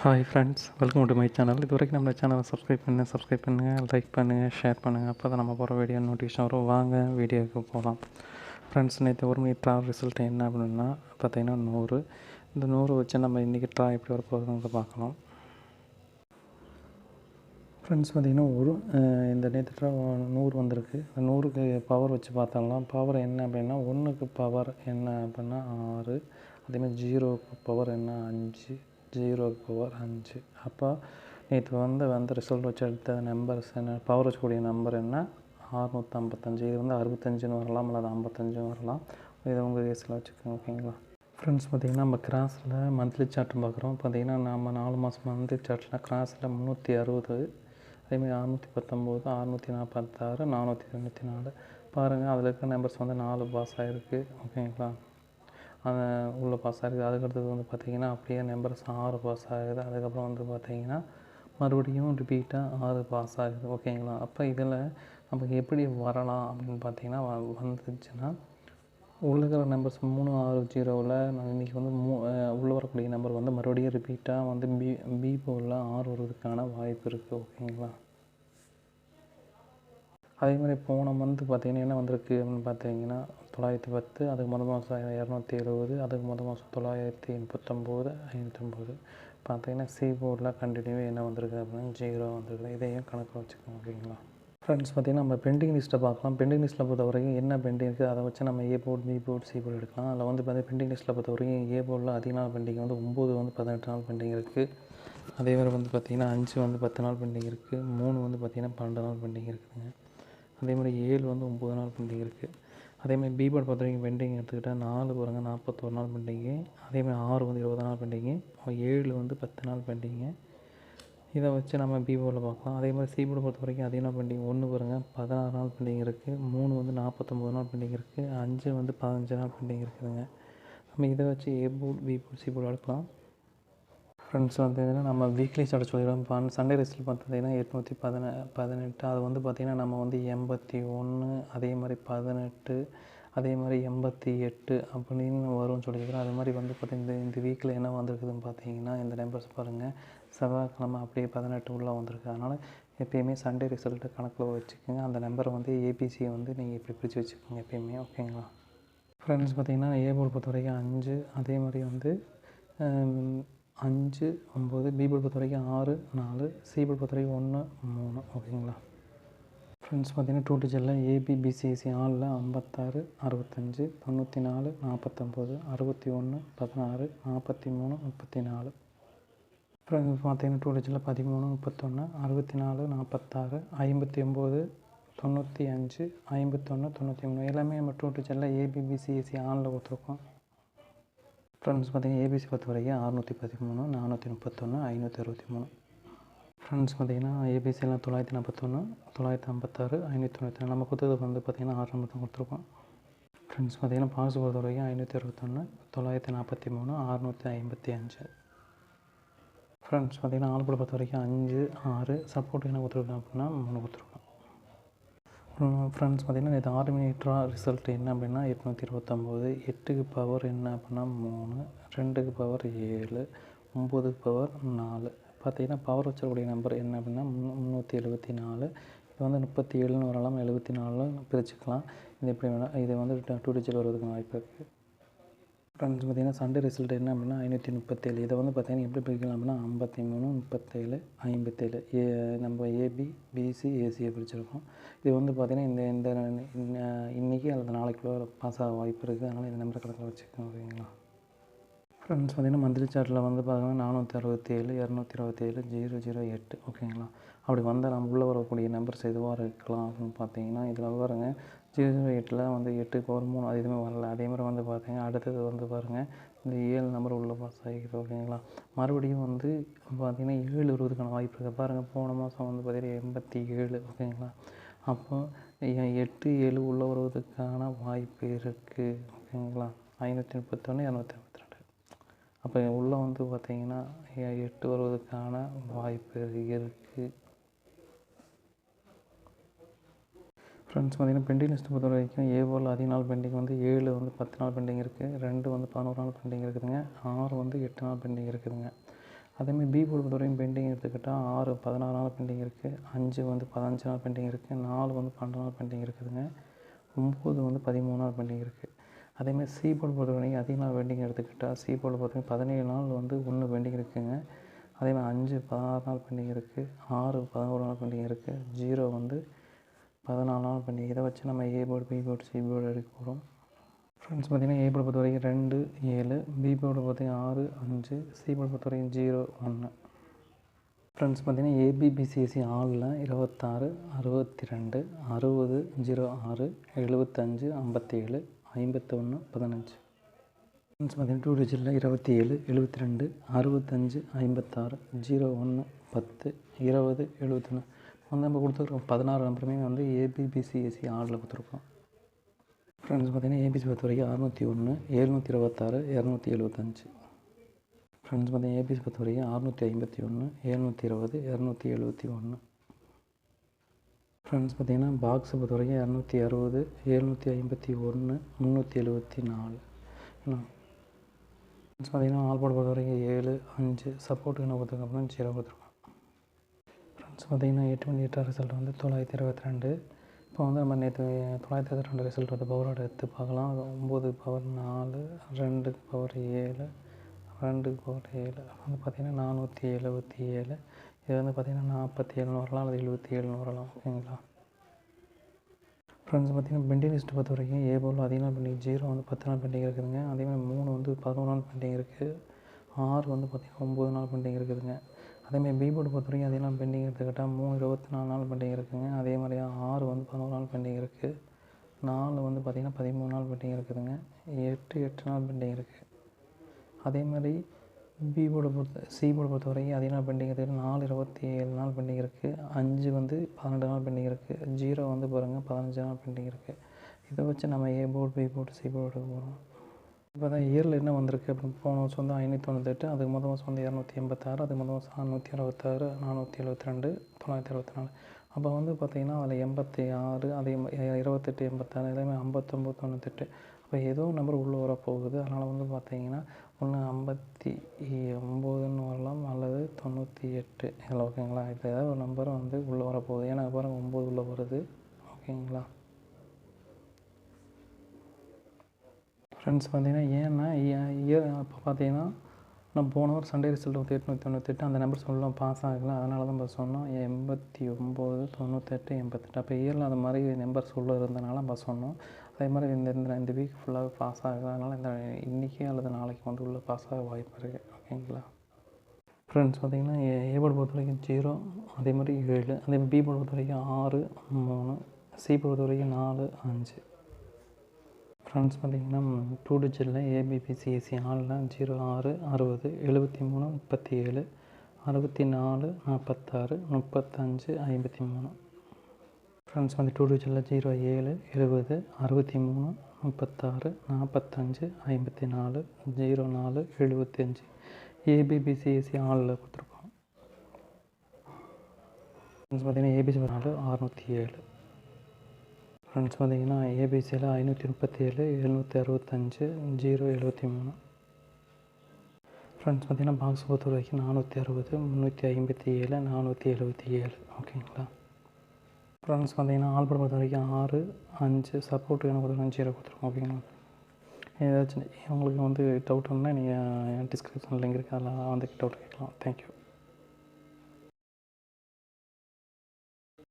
Hi friends, welcome to my channel. இது வரைக்கும் நம்ம சேனலை சப்ஸ்கிரைப் பண்ணுங்கள், லைக் பண்ணுங்கள், ஷேர் பண்ணுங்கள். அப்போ தான் நம்ம போகிற வீடியோ நோட்டிஃபிகேஷன் வரும். வாங்க வீடியோவுக்கு போகலாம். ஃப்ரெண்ட்ஸ், நேற்று ஒரு மணி ட்ரா ரிசல்ட் என்ன அப்படின்னா பார்த்தீங்கன்னா 100. இந்த 100 வச்சு நம்ம இன்றைக்கி ட்ரா எப்படி வர போகிறதுங்கிறத பார்க்கலாம். ஃப்ரெண்ட்ஸ், பார்த்திங்கன்னா இந்த நேற்று ட்ரா 100 வந்திருக்கு. அந்த 100க்கு பவர் வச்சு பார்த்தாலாம். பவர் என்ன அப்படின்னா 1க்கு பவர் என்ன அப்படின்னா 6, அதேமாதிரி 0க்கு பவர் என்ன 5, 0க்கு பவர் 5. அப்போ நேற்று வந்த ரிசல்ட் வச்சு எடுத்த நம்பர்ஸ் என்ன, பவர் வச்சக்கூடிய நம்பர் என்ன 655. இது 65ன்னு வரலாம், அல்லது 55ன்னு வரலாம். இதை உங்கள் கேஸில் வச்சுக்கோங்க, ஓகேங்களா. ஃப்ரெண்ட்ஸ், பார்த்திங்கன்னா நம்ம கிராஸில் மந்த்லி சார்ட்டு பார்க்குறோம். பார்த்திங்கன்னா நம்ம 4 மாதம் மந்த்லி சார்ட்டில் கிராஸில் 360, அதேமாதிரி 619, 646, 494 பாருங்கள். அதில் இருக்கிற நம்பர்ஸ் 4 பாஸ் ஆகிருக்கு, ஓகேங்களா. உள்ளே பாஸ் ஆகிருக்கு. அதுக்கடுத்தது பார்த்திங்கன்னா அப்படியே நம்பர்ஸ் 6 பாஸ் ஆகுது. அதுக்கப்புறம் பார்த்திங்கன்னா மறுபடியும் ரிப்பீட்டாக 6 பாஸ் ஆகுது, ஓகேங்களா. அப்போ இதில் நமக்கு எப்படி வரலாம் அப்படின்னு பார்த்திங்கன்னா வந்துச்சுன்னா உள்ள இருக்கிற நம்பர்ஸ் 3, 6, 0வில் இன்றைக்கி உள்ளே வரக்கூடிய நம்பர் மறுபடியும் ரிப்பீட்டாக பி போர்டில் 6 வருவதுக்கான வாய்ப்பு இருக்குது, ஓகேங்களா. அதே மாதிரி போன மந்த்து பார்த்திங்கன்னா என்ன வந்திருக்கு அப்படின்னு பார்த்தீங்கன்னா 910, அதுக்கு மாதம் 270, அதுக்கு மாதம் 939, 509. பார்த்திங்கன்னா சி போர்டில் கண்டினியூவாக என்ன வந்திருக்கு அப்படின்னா 0 வந்திருக்கு. இதையும் கணக்கில் வச்சுக்கோங்க, ஓகேங்களா. ஃப்ரெண்ட்ஸ், பார்த்திங்கன்னா நம்ம பெண்டிங் லிஸ்ட்டை பார்க்கலாம். பெண்டிங் லிஸ்ட்டில் பொறுத்த வரைக்கும் என்ன பெண்டிங் இருக்குது அதை வச்சு நம்ம A board, B board, C board எடுக்கலாம். அதில் பார்த்தீங்கன்னா பெண்டிங் லிஸ்ட்டில் பொறுத்த வரைக்கும் ஏ போர்டில் அதிக நாள் பெண்டிங் 9 18 நாள் பெண்டிங் இருக்குது. அதே மாதிரி பார்த்திங்கன்னா 5 10 நாள் பெண்டிங் இருக்குது. 3 பார்த்திங்கன்னா 12 நாள் பெண்டிங் இருக்குதுங்க. அதேமாதிரி 7 9 நாள் பெண்டிங் இருக்குது. அதேமாதிரி பி போர்டு பொறுத்த வரைக்கும் பெண்டிங் எடுத்துக்கிட்டால் 4 41 நாள் பெண்டிங்கு. அதேமாதிரி 6 20 நாள் பெண்டிங்கு. 7 10 நாள் பெண்டிங்கு. இதை வச்சு நம்ம பி போர்டில் பார்க்கலாம். அதே மாதிரி சி போர்டை பொறுத்த வரைக்கும் அதே நாள் பெண்டிங் 1 16 நாள் பெண்டிங் இருக்குது. 3 49 நாள் பெண்டிங் இருக்குது. 5 15 நாள் பெண்டிங் இருக்குதுங்க. நம்ம இதை வச்சு A board, B board, C board எடுக்கலாம். ஃப்ரெண்ட்ஸ், நம்ம வீக்லி சார்ட் சொல்லிடுவோம். இப்போ சண்டே ரிசல்ட் பார்த்தீங்கன்னா 818. அது பார்த்திங்கன்னா நம்ம 81, அதே மாதிரி 18, அதே மாதிரி 88 அப்படின்னு வரும்னு சொல்லியிருக்கிறோம். அது மாதிரி பார்த்திங்கன்னா இந்த வீக்கில் என்ன வந்திருக்குதுன்னு பார்த்தீங்கன்னா இந்த நம்பர்ஸ் பாருங்கள். செவ்வாய்க்கிழமை அப்படியே 18 உள்ளே வந்திருக்கு. அதனால் எப்பயுமே சண்டே ரிசல்ட்டு கணக்கில் வச்சுக்கோங்க. அந்த நம்பரை ஏபிசியை நீங்கள் இப்படி பிரித்து வச்சுக்கோங்க எப்பயுமே, ஓகேங்களா. ஃப்ரெண்ட்ஸ், பார்த்திங்கன்னா ஏ போர்டு பொறுத்த வரைக்கும் 5, அதே மாதிரி 5 9, பி போர்டு பொறுத்த வரைக்கும் 6 4, சி போர்டு பொறுத்த வரைக்கும் 1 3, ஓகேங்களா. ஃப்ரெண்ட்ஸ், பார்த்திங்கன்னா 2 டிஜிட்டில் ஏபிபிசிசி ஆளில் 56 65 94 49 61 16 43 34. ஃப்ரெண்ட்ஸ், பார்த்திங்கன்னா 2 டிஜிட்டில் 13 31 64 46 59 95 51 93. எல்லாமே நம்ம 2 டிஜிட்டில் ஏபிபிசிஎஸ்சி ஆனில் கொடுத்துருக்கோம். ஃப்ரெண்ட்ஸ், பார்த்திங்கன்னா ஏபிசி பொறுத்த வரைக்கும் 613 431 563. ஃப்ரெண்ட்ஸ், பார்த்திங்கன்னா ஏபிசியெல்லாம் 941 956 594. நம்ம கொடுத்தது பார்த்திங்கன்னா 6 நம்பர் தான் கொடுத்துருக்கோம். ஃப்ரெண்ட்ஸ், பார்த்திங்கன்னா பாஸ் பொறுத்த வரைக்கும் 561 943 655. ஃப்ரெண்ட்ஸ், பார்த்திங்கன்னா ஆல்போர்டு பொறுத்த வரைக்கும் 5 6. சப்போர்ட் என்ன கொடுத்துருக்கோம் அப்படின்னா 3 கொடுத்துருக்கோம். ஃப்ரெண்ட்ஸ், பார்த்திங்கன்னா இது 6 மணி ட்ரா ரிசல்ட் என்ன அப்படின்னா 829. 8க்கு பவர் என்ன அப்படின்னா 3, 2க்கு பவர் 7, 9க்கு பவர் 4. பார்த்திங்கன்னா பவர் வச்சக்கூடிய நம்பர் என்ன அப்படின்னா 374. இது 37ன்னு வரலாம், 74ன்னு பிரிச்சுக்கலாம். இது எப்படி வேணால் இது 2 டிஜிட் வருவதுக்கு வாய்ப்பு இருக்குது. ஃப்ரெண்ட்ஸ், பார்த்திங்கன்னா சண்டே ரிசல்ட் என்ன அப்படின்னா 537. இதை பார்த்திங்கன்னா எப்படி பிரிக்கலாம் அப்படின்னா 53 37 57 நம்ம ஏபி பிசி ஏசியை பிரிச்சிருக்கோம். இது பார்த்திங்கன்னா இந்த இன்றைக்கி அல்லது நாளைக்குள்ளே பாஸ் ஆக வாய்ப்பு இருக்குது. அதனால் இந்த நம்பரை கணக்கில் வச்சுக்கோங்க, ஓகேங்களா. ஃப்ரெண்ட்ஸ், பார்த்திங்கன்னா மந்த்லி சார்ட்டில் பார்த்திங்கன்னா 467 227 008, ஓகேங்களா. அப்படி வந்தால் நம்ம உள்ளே வரக்கூடிய நம்பர்ஸ் எதுவாக இருக்கலாம் அப்படின்னு பார்த்தீங்கன்னா இதில் பாருங்க 008ல் 8க்கு பவர் 3 அது எதுவுமே வரல. அதே மாதிரி பார்த்திங்கன்னா அடுத்தது பாருங்கள் இந்த 7 நம்பர் உள்ளே பாஸ் ஆகிக்குது, ஓகேங்களா. மறுபடியும் பார்த்திங்கன்னா 7 வருவதுக்கான வாய்ப்பு இருக்குது. பாருங்கள் போன மாதம் பார்த்திங்கன்னா 87, ஓகேங்களா. அப்போ 8 7 உள்ளே வருவதுக்கான வாய்ப்பு இருக்குது, ஓகேங்களா. 531 252. அப்போ உள்ளே பார்த்திங்கன்னா 8 வருவதற்கான வாய்ப்பு இருக்குது. ஃப்ரெண்ட்ஸ், பார்த்திங்கன்னா பெண்டிங் லிஸ்ட்டு பொறுத்த வரைக்கும் ஏ போர்டில் அதிக நாள் பெண்டிங் 7 10 நாள் பெண்டிங் இருக்குது. 2 11 நாள் பெண்டிங் இருக்குதுங்க. 6 8 நாள் பெண்டிங் இருக்குதுங்க. அதேமாதிரி பி போர்டு பொறுத்தவரைக்கும் பெண்டிங் எடுத்துக்கிட்டால் 6 16 நாள் பெண்டிங் இருக்குது, 5 வந்து 15 நாள் பெண்டிங் இருக்குது, 4 வந்து 12 நாள் பெண்டிங் இருக்குதுங்க, 9 வந்து 13 நாள் பெண்டிங் இருக்குது. அதேமாதிரி சி போர்டு பொறுத்தவரைக்கும் அதிக நாள் பெண்டிங் எடுத்துக்கிட்டால் சி போர்டு பொறுத்தவரைக்கும் 17 நாள் வந்து ஒன்று பெண்டிங் இருக்குதுங்க. அதேமாதிரி 5 16 நாள் பெண்டிங் இருக்குது, 6 11 நாள் பெண்டிங் இருக்குது, 0 வந்து 14 நாள் பெண்டிங். இதை வச்சு நம்ம A board, B board, C board எடுக்க போகிறோம். ஃப்ரெண்ட்ஸ் பார்த்திங்கன்னா ஏ போர்டு பொறுத்த வரைக்கும் 2 7, பி போர்டு பார்த்திங்கன்னா 6 5, சி போர்டு பொறுத்த வரைக்கும் 0 1. ஃப்ரெண்ட்ஸ் பார்த்திங்கன்னா ஏபிபிசிஎஸ்சி ஆளில் 26 62 60 06 75 57 51 15. ஃப்ரெண்ட்ஸ் பார்த்திங்கன்னா 2 டிஜிட்டில் 27 72 65 56 01 10 20 71. வந்து நம்ம கொடுத்துருக்கோம் 16 நம்பருமே வந்து ஏபிபிசிஎஸ்சி ஆளில் கொடுத்துருக்கோம். ஃப்ரெண்ட்ஸ் பார்த்திங்கன்னா ஏபிசி பொறுத்த வரைக்கும் 601 726 275. ஃப்ரெண்ட்ஸ் பார்த்திங்கன்னா ஏபிசி பொறுத்த வரைக்கும் 651 720 271. ஃப்ரெண்ட்ஸ் பார்த்திங்கன்னா பாக்ஸை பொறுத்த வரைக்கும் 260 751 374. ஃப்ரெண்ட்ஸ் பார்த்திங்கன்னா ஆல் போர்டு பொறுத்த வரைக்கும் 7 5 சப்போர்ட்டுக்கு என்ன கொடுத்துருக்கோம் 0 கொடுத்துருக்கோம். ஃப்ரெண்ட்ஸ் பார்த்திங்கன்னா 8 ரிசல்ட் வந்து 922. இப்போ வந்து நம்ம நேற்று 922 ரிசல்ட் வந்து பவரோட எடுத்து பார்க்கலாம். 9 பவர் 4 2 பவர் 7 2 பவர் 7 வந்து பார்த்திங்கன்னா 477. இது வந்து பார்த்திங்கன்னா 47 வரலாம் அல்லது 77 வரலாம். ஓகேங்களா. ஃப்ரெண்ட்ஸ் பார்த்திங்கன்னா பெண்டிங் லிஸ்ட்டு பொறுத்த வரைக்கும் ஏ போர்டில் அதிக நாள் பெண்டிங் 0 வந்து 10 நாள் பெண்டிங் இருக்குதுங்க. அதேமாதிரி 3 வந்து 11 நாள் பெண்டிங் இருக்குது, 6 வந்து பார்த்திங்கன்னா 9 நாள் பெண்டிங் இருக்குதுங்க. அதேமாதிரி பி போர்டு பொறுத்த வரைக்கும் அதிக நாள் பெண்டிங் எடுத்துக்கிட்டால் 3 24 நாள் பெண்டிங் இருக்குதுங்க. அதே மாதிரி 6 வந்து 11 நாள் பெண்டிங் இருக்குது, 4 வந்து பார்த்திங்கன்னா 13 நாள் பெண்டிங் இருக்குதுங்க, 8 நாள் பெண்டிங் இருக்குது. அதே மாதிரி சி போர்டு பொறுத்த வரைக்கும் அதிக நாள் பெண்டிங் இருக்குது, 4 27 நாள் பெண்டிங் இருக்குது, 5 வந்து 12 நாள் பெண்டிங் இருக்குது, 0 வந்து பாருங்கள் 15 நாள் பெண்டிங் இருக்குது. இதை வச்சு நம்ம A board, B board, C board எடுக்க போகிறோம். இப்போ தான் இயரில் என்ன வந்திருக்கு அப்படின்னு போன வருஷம் வந்து 598, அதுக்கு முதல் வருஷம் வந்து 286, அதுக்கு முதல் வருஷம் 666 472 964. அப்போ வந்து பார்த்திங்கன்னா அதில் 86 அதே 28 86 எல்லாமே 59 98. அப்போ ஏதோ நம்பர் உள்ளே வர போகுது. அதனால் வந்து பார்த்திங்கன்னா ஒன்று 59ன்னு வரலாம் அல்லது 98 இதில். ஓகேங்களா. இது ஏதாவது ஒரு நம்பர் வந்து உள்ளே வரப்போகுது. ஏன்னா பாருங்கள் 9 உள்ளே வருது. ஓகேங்களா. ஃப்ரெண்ட்ஸ் பார்த்திங்கன்னா ஏன்னா இப்போ பார்த்திங்கன்னா நான் போன வாரம் சண்டே ரிசல்ட் வந்து 898 அந்த நம்பர் சொல்லலாம் பாஸ் ஆகலை. அதனால தான் நம்ம சொன்னோம் 89 98 88. அப்போ இயரில் அந்த மாதிரி நம்பர் சொல்ல இருந்தனால நம்ம சொன்னோம். அதே மாதிரி இந்த வீக் ஃபுல்லாக பாஸ் ஆகுது. அதனால் இன்றைக்கி அல்லது நாளைக்கு வந்து உள்ளே பாஸ் ஆக வாய்ப்பு இருக்குது. ஓகேங்களா. ஃப்ரெண்ட்ஸ் பார்த்திங்கன்னா ஏ போர்டு பொறுத்த வரைக்கும் 0, அதே மாதிரி 7, அதே பி போர்டு பொறுத்த வரைக்கும் 6 3, சி போர்டு பொறுத்த வரைக்கும் 4 5. ஃப்ரெண்ட்ஸ் பார்த்திங்கன்னா 2 டிஜிட்டில் ஏபிபிசிஎஸ்சி ஆளில் 06 60 73 37 64 46 35 53. ஃப்ரெண்ட்ஸ் வந்து 2 டிஜிட்டில் 07 70 63 36 45 54 04 75 ஏபிபிசிஎஸ்சி ஆளில் கொடுத்துருக்கோம். ஃப்ரெண்ட்ஸ் பார்த்திங்கன்னா ஏபிசி 4 607. ஃப்ரெண்ட்ஸ் பார்த்திங்கன்னா ஏபிசியில் 537 765 073. ஃப்ரெண்ட்ஸ் பார்த்திங்கன்னா பாக்ஸ் பொறுத்த வரைக்கும் 460 357 477. ஓகேங்களா. ஃப்ரெண்ட்ஸ் பார்த்திங்கன்னா ஆல் போர்டு பொறுத்த வரைக்கும் 6 5 சப்போர்ட் வேணும் கொடுத்துருக்கோம் 0 கொடுத்துருக்கோம். ஓகேங்களா. ஏதாச்சும் உங்களுக்கு வந்து டவுட் இருந்தால் நீங்கள் டிஸ்கிரிப்ஷன் லிங்க் இருக்குது, அதில் வந்து டவுட் கேட்கலாம். தேங்க்யூ.